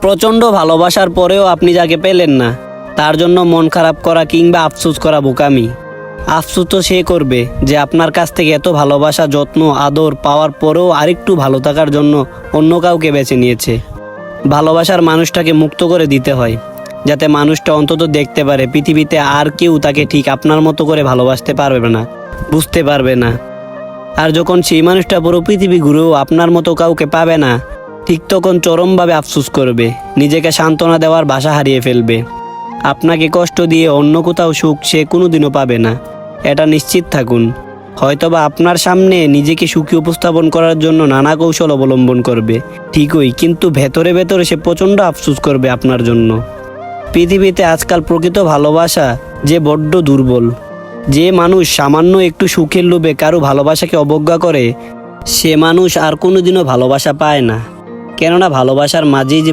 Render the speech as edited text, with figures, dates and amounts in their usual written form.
প্রচণ্ড ভালোবাসার পরেও আপনি যাকে পেলেন না, তার জন্য মন খারাপ করা কিংবা আফসোস করা বোকামি। আফসোস তো সে করবে যে আপনার কাছ থেকে এত ভালোবাসা, যত্ন, আদর পাওয়ার পরেও আরেকটু ভালো থাকার জন্য অন্য কাউকে বেছে নিয়েছে। ভালোবাসার মানুষটাকে মুক্ত করে দিতে হয়, যাতে মানুষটা অন্তত দেখতে পারে পৃথিবীতে আর কেউ তাকে ঠিক আপনার মতো করে ভালোবাসতে পারবে না, বুঝতে পারবে না। আর যখন সেই মানুষটা পুরো পৃথিবী ঘুরেও আপনার মতো কাউকে পাবে না, ঠিক তখন চরমভাবে আফসোস করবে, নিজেকে সান্ত্বনা দেওয়ার ভাষা হারিয়ে ফেলবে। আপনাকে কষ্ট দিয়ে অন্য কোথাও সুখ সে কোনোদিনও পাবে না, এটা নিশ্চিত থাকুন। হয়তোবা আপনার সামনে নিজেকে সুখী উপস্থাপন করার জন্য নানা কৌশল অবলম্বন করবে ঠিকই, কিন্তু ভেতরে ভেতরে সে প্রচণ্ড আফসোস করবে আপনার জন্য। পৃথিবীতে আজকাল প্রকৃত ভালোবাসা যে বড্ড দুর্বল। যে মানুষ সামান্য একটু সুখের লোভে কারো ভালোবাসাকে অবজ্ঞা করে, সে মানুষ আর কোনোদিনও ভালোবাসা পায় না। কেননা ভালোবাসার মাঝেই যে